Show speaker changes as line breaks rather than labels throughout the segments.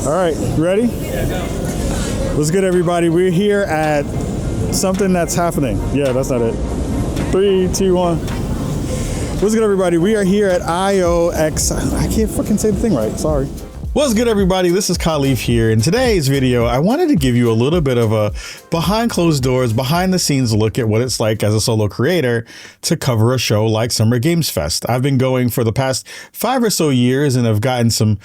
All right, ready? What's good, everybody? We're here at something that's happening. Yeah, that's not it. 3, 2, 1. What's good, everybody? We are here at IOX. I can't fucking say the thing right. Sorry. What's good, everybody? This is Kahlief here. In today's video, I wanted to give you a little bit of a behind closed doors, behind the scenes look at what it's like as a solo creator to cover a show like Summer Games Fest. I've been going for the past 5 or so years and I've gotten some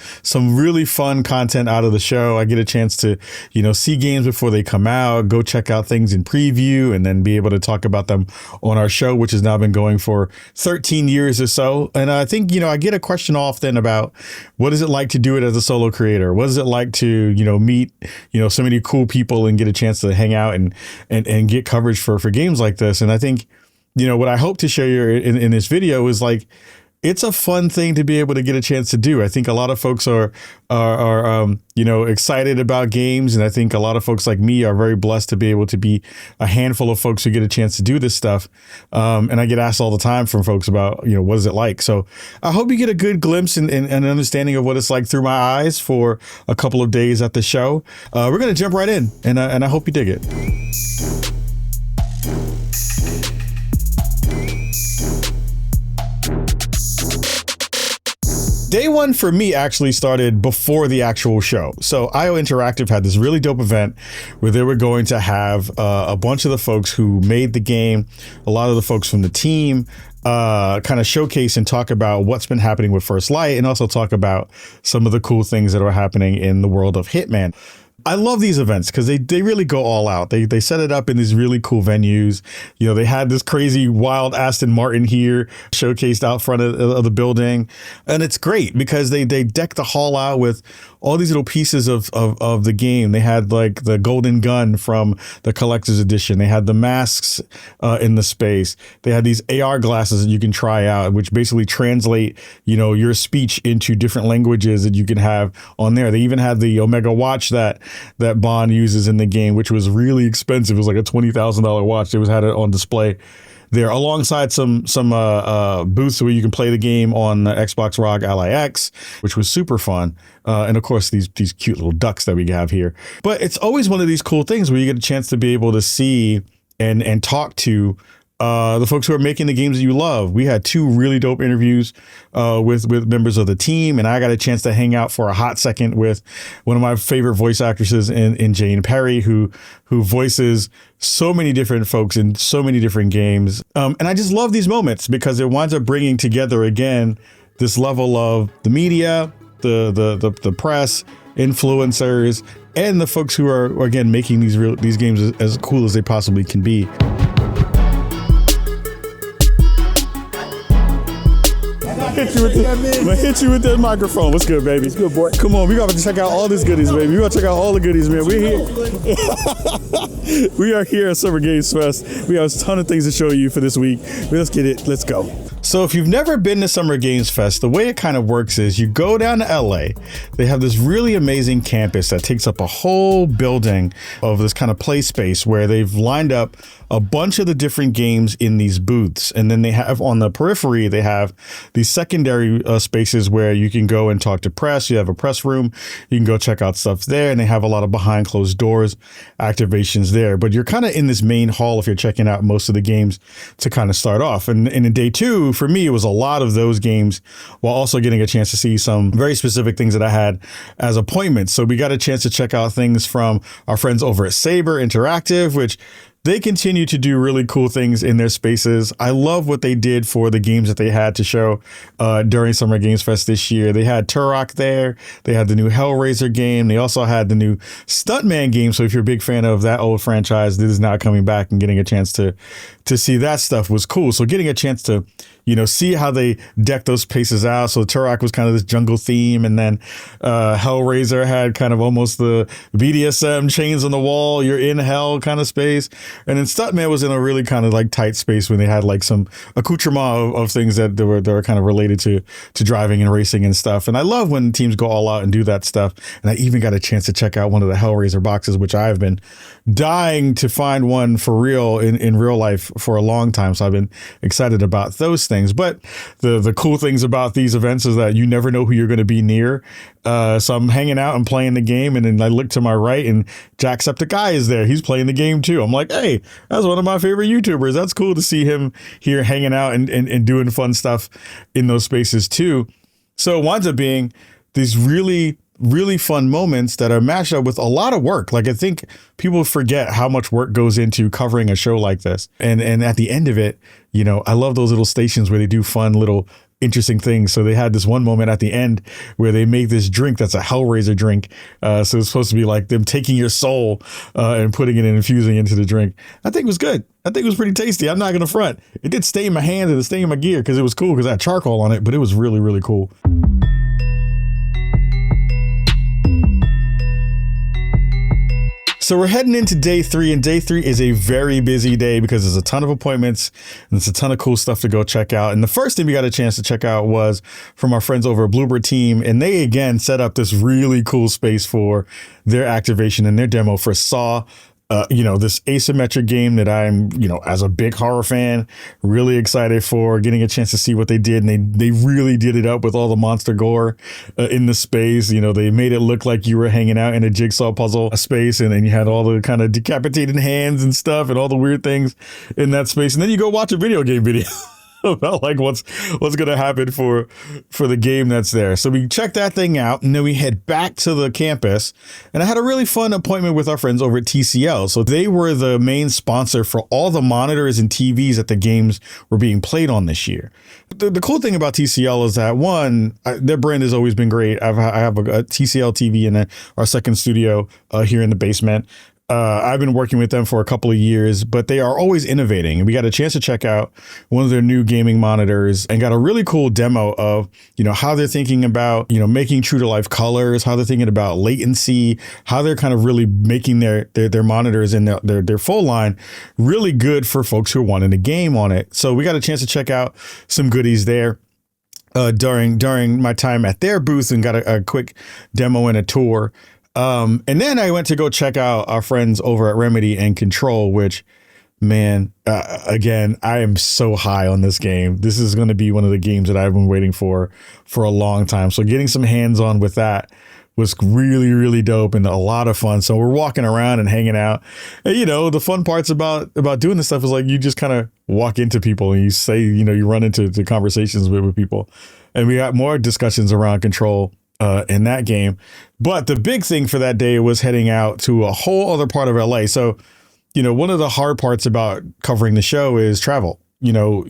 really fun content out of the show. I get a chance to, see games before they come out, go check out things in preview, and then be able to talk about them on our show, which has now been going for 13 years or so. And I think, I get a question often about what is it like to do it as a solo creator? What is it like to, meet, so many cool people and get a chance to hang out and get coverage for games like this? And I think, what I hope to show you in this video is like, it's a fun thing to be able to get a chance to do. I think a lot of folks are excited about games. And I think a lot of folks like me are very blessed to be able to be a handful of folks who get a chance to do this stuff. And I get asked all the time from folks about, what is it like? So I hope you get a good glimpse and an understanding of what it's like through my eyes for a couple of days at the show. We're going to jump right in and I hope you dig it. Day one for me actually started before the actual show. So IO Interactive had this really dope event where they were going to have a bunch of the folks who made the game, a lot of the folks from the team, kind of showcase and talk about what's been happening with First Light and also talk about some of the cool things that are happening in the world of Hitman. I love these events because they really go all out. They set it up in these really cool venues. They had this crazy wild Aston Martin here showcased out front of the building. And it's great because they deck the hall out with all these little pieces of the game. They had like the golden gun from the collector's edition. They had the masks in the space. They had these AR glasses that you can try out, which basically translate, your speech into different languages that you can have on there. They even had the Omega watch that Bond uses in the game, which was really expensive. It was like a $20,000 watch. They had it on display there alongside some booths where you can play the game on the Xbox ROG Ally X, which was super fun. And of course, these cute little ducks that we have here. But it's always one of these cool things where you get a chance to be able to see and talk to the folks who are making the games that you love. We had 2 really dope interviews with members of the team, and I got a chance to hang out for a hot second with one of my favorite voice actresses in Jane Perry, who voices so many different folks in so many different games. And I just love these moments because it winds up bringing together again this level of the media, the press, influencers, and the folks who are again making these games as cool as they possibly can be. Hit you with that microphone. What's good, baby? It's good, boy. Come on, we got to check out all these goodies, baby. We got to check out all the goodies, man. We're here. We are here at Summer Games Fest. We have a ton of things to show you for this week. Let's get it. Let's go. So if you've never been to Summer Games Fest, the way it kind of works is you go down to LA. They have this really amazing campus that takes up a whole building of this kind of play space where they've lined up a bunch of the different games in these booths. And then they have on the periphery, they have these secondary spaces where you can go and talk to press. You have a press room. You can go check out stuff there. And they have a lot of behind closed doors activations there. But you're kind of in this main hall if you're checking out most of the games to kind of start off. And in day 2, for me, it was a lot of those games while also getting a chance to see some very specific things that I had as appointments. So we got a chance to check out things from our friends over at Saber Interactive, which they continue to do really cool things in their spaces. I love what they did for the games that they had to show during Summer Games Fest this year. They had Turok there. They had the new Hellraiser game. They also had the new Stuntman game. So if you're a big fan of that old franchise, this is now coming back and getting a chance to see that stuff was cool. So getting a chance to, see how they deck those places out. So Turok was kind of this jungle theme. And then Hellraiser had kind of almost the BDSM chains on the wall, you're in hell kind of space. And then Stuntman was in a really kind of like tight space when they had like some accoutrement of things that were kind of related to driving and racing and stuff. And I love when teams go all out and do that stuff. And I even got a chance to check out one of the Hellraiser boxes, which I've been dying to find one for real in real life for a long time. So I've been excited about those things. But the cool things about these events is that you never know who you're going to be near. So I'm hanging out and playing the game, and then I look to my right and Jacksepticeye is there. He's playing the game too. I'm like, hey, that's one of my favorite YouTubers. That's cool to see him here hanging out and doing fun stuff in those spaces too. So it winds up being these really fun moments that are matched up with a lot of work. Like, I think people forget how much work goes into covering a show like this. And at the end of it, you know, I love those little stations where they do fun little interesting things. So they had this one moment at the end where they make this drink that's a Hellraiser drink. So it's supposed to be like them taking your soul and putting it and infusing into the drink. I think it was good. I think it was pretty tasty. I'm not going to front. It did stain my hand and it stained my gear because it was cool because I had charcoal on it, but it was really, really cool. So we're heading into day 3, and day 3 is a very busy day because there's a ton of appointments and there's a ton of cool stuff to go check out. And the first thing we got a chance to check out was from our friends over at Bloober team. And they, again, set up this really cool space for their activation and their demo for Saw. You know, this asymmetric game that I'm, you know, as a big horror fan, really excited for getting a chance to see what they did. And they really did it up with all the monster gore in the space. You know, they made it look like you were hanging out in a jigsaw puzzle space, and then you had all the kind of decapitated hands and stuff and all the weird things in that space. And then you go watch a video game video about like what's going to happen for the game that's there. So we checked that thing out, and then we head back to the campus, and I had a really fun appointment with our friends over at TCL. So they were the main sponsor for all the monitors and TVs that the games were being played on this year. The cool thing about TCL is that, one, their brand has always been great. I have a TCL TV in our second studio here in the basement. I've been working with them for a couple of years, but they are always innovating. And we got a chance to check out one of their new gaming monitors and got a really cool demo of, you know, how they're thinking about, you know, making true to life colors, how they're thinking about latency, how they're kind of really making their monitors and their full line really good for folks who are wanting a game on it. So we got a chance to check out some goodies there during my time at their booth, and got a quick demo and a tour. And then I went to go check out our friends over at Remedy and Control, which, man, again, I am so high on this game. This is going to be one of the games that I've been waiting for a long time. So getting some hands on with that was really, really dope and a lot of fun. So we're walking around and hanging out. And, you know, the fun parts about doing this stuff is like you just kind of walk into people and you say, you know, you run into the conversations with people. And we got more discussions around Control in that game. But the big thing for that day was heading out to a whole other part of LA. So, you know, one of the hard parts about covering the show is travel. You know,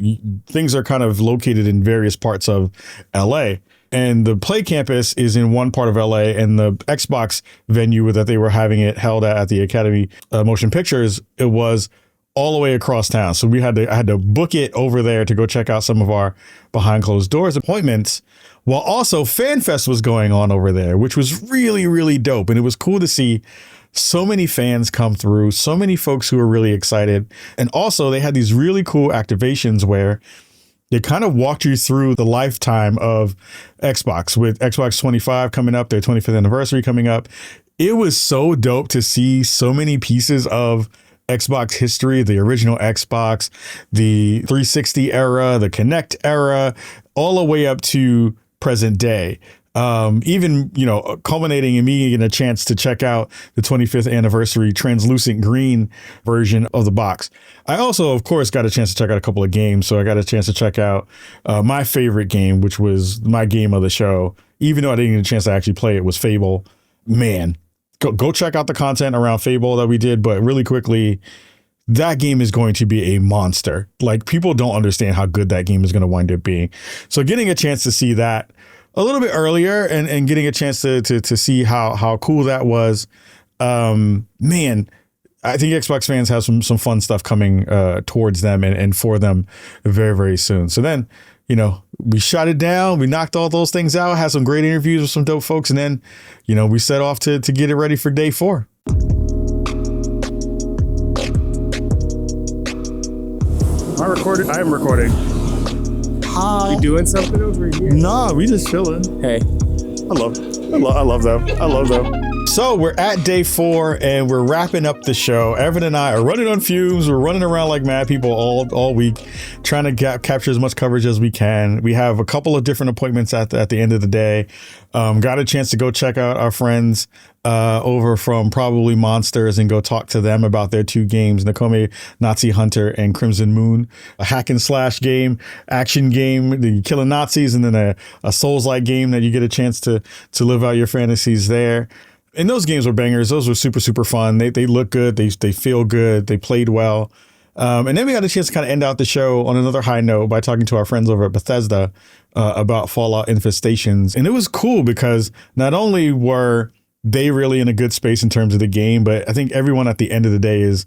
things are kind of located in various parts of LA, and the Play Campus is in one part of LA, and the Xbox venue that they were having it held at the Academy Motion Pictures, it was all the way across town. So I had to book it over there to go check out some of our behind closed doors appointments, while also FanFest was going on over there, which was really, really dope. And it was cool to see so many fans come through, so many folks who were really excited. And also they had these really cool activations where they kind of walked you through the lifetime of Xbox, with Xbox 25 coming up, their 25th anniversary coming up. It was so dope to see so many pieces of Xbox history, the original Xbox, the 360 era, the Kinect era, all the way up to present day. Even, you know, culminating in me getting a chance to check out the 25th anniversary translucent green version of the box. I also, of course, got a chance to check out a couple of games. So I got a chance to check out my favorite game, which was my game of the show, even though I didn't get a chance to actually play it, was Fable. Man, go check out the content around Fable that we did. But really quickly, that game is going to be a monster. Like, people don't understand how good that game is going to wind up being. So getting a chance to see that a little bit earlier and getting a chance to see how cool that was. Man, I think Xbox fans have some fun stuff coming towards them and for them very, very soon. So then, you know, we shot it down. We knocked all those things out, had some great interviews with some dope folks. And then, you know, we set off to get it ready for day 4. I recorded. I am recording.
Hi.
You doing something over here?
Nah, we just chilling.
Hey.
I love them. I love them. So we're at day 4 and we're wrapping up the show. Evan and I are running on fumes. We're running around like mad people all week, trying to capture as much coverage as we can. We have a couple of different appointments at the end of the day. Got a chance to go check out our friends over from ProbablyMonsters and go talk to them about their 2 games, Nakome Nazi Hunter and Crimson Moon, a hack and slash game, action game, the killing Nazis, and then a Souls-like game that you get a chance to live out your fantasies there. And those games were bangers. Those were super, super fun. They look good. They feel good. They played well. And then we got a chance to kind of end out the show on another high note by talking to our friends over at Bethesda about Fallout Infestations. And it was cool because not only were they really in a good space in terms of the game, but I think everyone at the end of the day is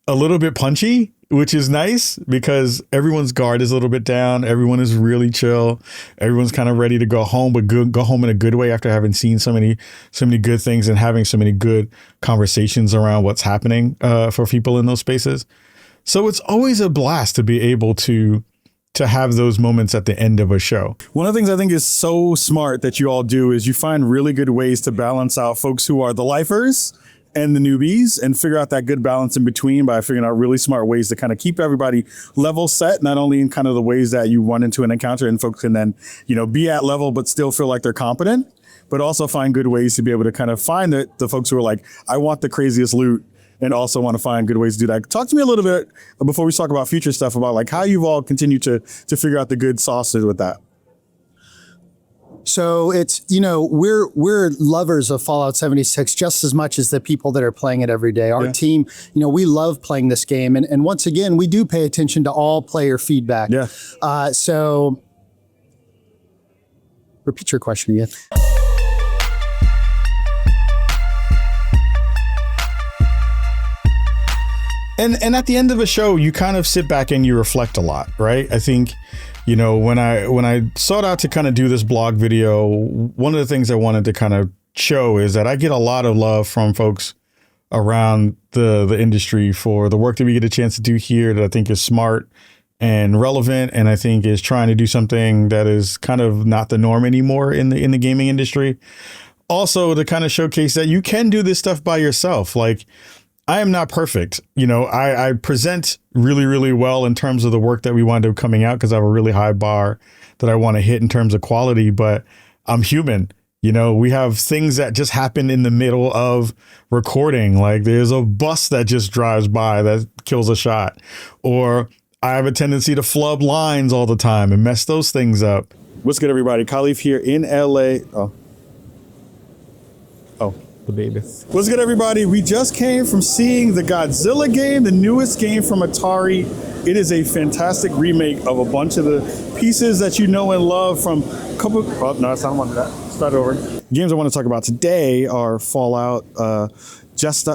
a little bit punchy, which is nice because everyone's guard is a little bit down. Everyone is really chill. Everyone's kind of ready to go home, but go home in a good way after having seen so many good things and having so many good conversations around what's happening for people in those spaces. So it's always a blast to be able to have those moments at the end of a show. One of the things I think is so smart that you all do is you find really good ways to balance out folks who are the lifers and the newbies and figure out that good balance in between by figuring out really smart ways to kind of keep everybody level set, not only in kind of the ways that you run into an encounter and folks can then, be at level, but still feel like they're competent, but also find good ways to be able to kind of find the folks who are like, I want the craziest loot, and also want to find good ways to do that. Talk to me a little bit before we talk about future stuff about like how you've all continued to figure out the good sauces with that.
So it's, we're lovers of Fallout 76 just as much as the people that are playing it every day. Our team, we love playing this game. And once again, we do pay attention to all player feedback.
Yeah.
So repeat your question again.
And at the end of a show, you kind of sit back and you reflect a lot, right? I think, when I sought out to kind of do this blog video, one of the things I wanted to kind of show is that I get a lot of love from folks around the industry for the work that we get a chance to do here that I think is smart and relevant, and I think is trying to do something that is kind of not the norm anymore in the gaming industry. Also, to kind of showcase that you can do this stuff by yourself. Like, I am not perfect. I present really, really well in terms of the work that we wind up coming out because I have a really high bar that I want to hit in terms of quality, but I'm human. We have things that just happen in the middle of recording. Like there's a bus that just drives by that kills a shot, or I have a tendency to flub lines all the time and mess those things up. What's good, everybody? Kahlief here in LA. Oh.
The baby.
What's good, everybody? We just came from seeing the Godzilla game, the newest game from Atari. It is a fantastic remake of a bunch of the pieces that you know and love from a couple. Oh, no, it's not one of that. Start over. The games I want to talk about today are Fallout, Not Just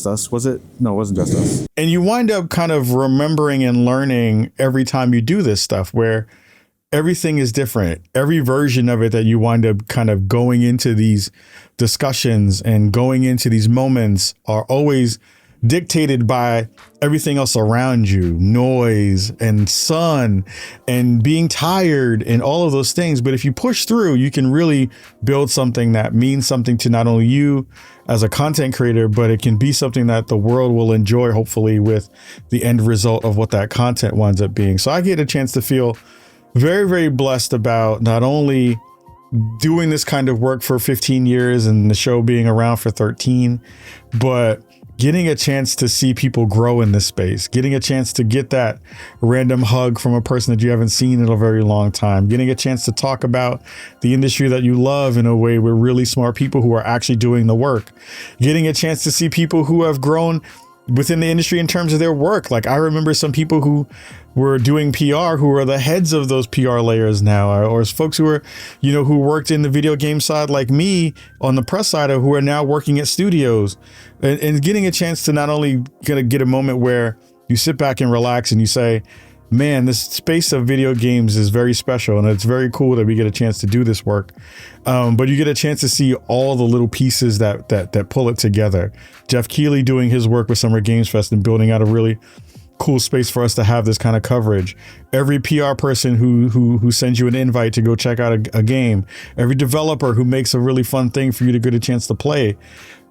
Us. Was it? No, it wasn't Just Us. And you wind up kind of remembering and learning every time you do this stuff where everything is different. Every version of it that you wind up kind of going into these discussions and going into these moments are always dictated by everything else around you, noise and sun and being tired and all of those things. But if you push through, you can really build something that means something to not only you as a content creator, but it can be something that the world will enjoy, hopefully, with the end result of what that content winds up being. So I get a chance to feel very, very blessed about not only doing this kind of work for 15 years and the show being around for 13, but getting a chance to see people grow in this space, getting a chance to get that random hug from a person that you haven't seen in a very long time, getting a chance to talk about the industry that you love in a way with really smart people who are actually doing the work, getting a chance to see people who have grown within the industry in terms of their work. Like I remember some people who were doing PR who are the heads of those PR layers now, or folks who are, who worked in the video game side like me on the press side, who are now working at studios, and getting a chance to not only get a moment where you sit back and relax and you say, man, this space of video games is very special and it's very cool that we get a chance to do this work. But you get a chance to see all the little pieces that pull it together. Jeff Keighley doing his work with Summer Games Fest and building out a really cool space for us to have this kind of coverage. Every PR person who sends you an invite to go check out a game, every developer who makes a really fun thing for you to get a chance to play,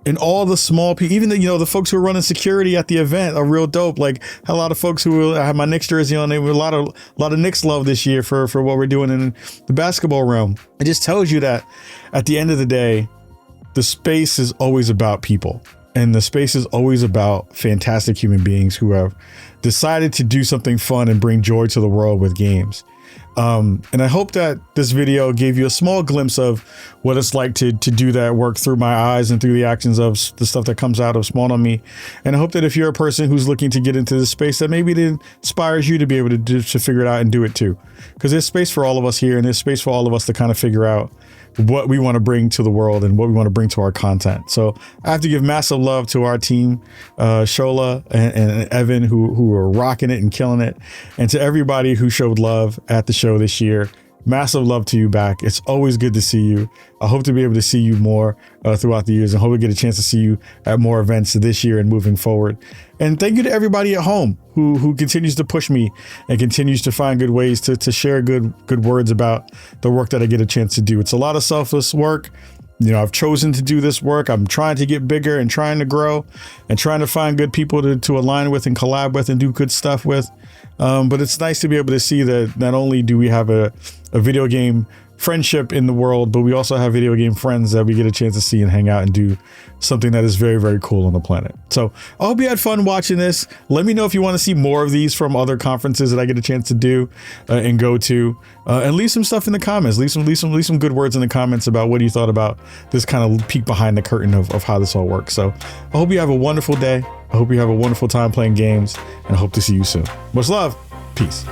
and all the small people, even the folks who are running security at the event are real dope. Like a lot of folks who I have my Knicks jersey on, they were a lot of Knicks love this year for what we're doing in the basketball realm. It just tells you that at the end of the day, the space is always about people. And the space is always about fantastic human beings who have decided to do something fun and bring joy to the world with games. And I hope that this video gave you a small glimpse of what it's like to do that work through my eyes and through the actions of the stuff that comes out of Spawn on Me. And I hope that if you're a person who's looking to get into this space, that maybe it inspires you to be able to figure it out and do it too. Because there's space for all of us here, and there's space for all of us to kind of figure out what we want to bring to the world and what we want to bring to our content. So I have to give massive love to our team, Shola and Evan, who are rocking it and killing it. And to everybody who showed love at the show this year, massive love to you back. It's always good to see you. I hope to be able to see you more throughout the years, and hope we get a chance to see you at more events this year and moving forward. And thank you to everybody at home who continues to push me and continues to find good ways to share good words about the work that I get a chance to do. It's a lot of selfless work. I've chosen to do this work. I'm trying to get bigger and trying to grow and trying to find good people to align with and collab with and do good stuff with. But it's nice to be able to see that not only do we have a video game friendship in the world, but we also have video game friends that we get a chance to see and hang out and do something that is very, very cool on the planet. So I hope you had fun watching this. Let me know if you want to see more of these from other conferences that I get a chance to do and go to, and leave some stuff in the comments. Leave some good words in the comments about what you thought about this kind of peek behind the curtain of how this all works. So I hope you have a wonderful day. I hope you have a wonderful time playing games, and I hope to see you soon. Much love. Peace.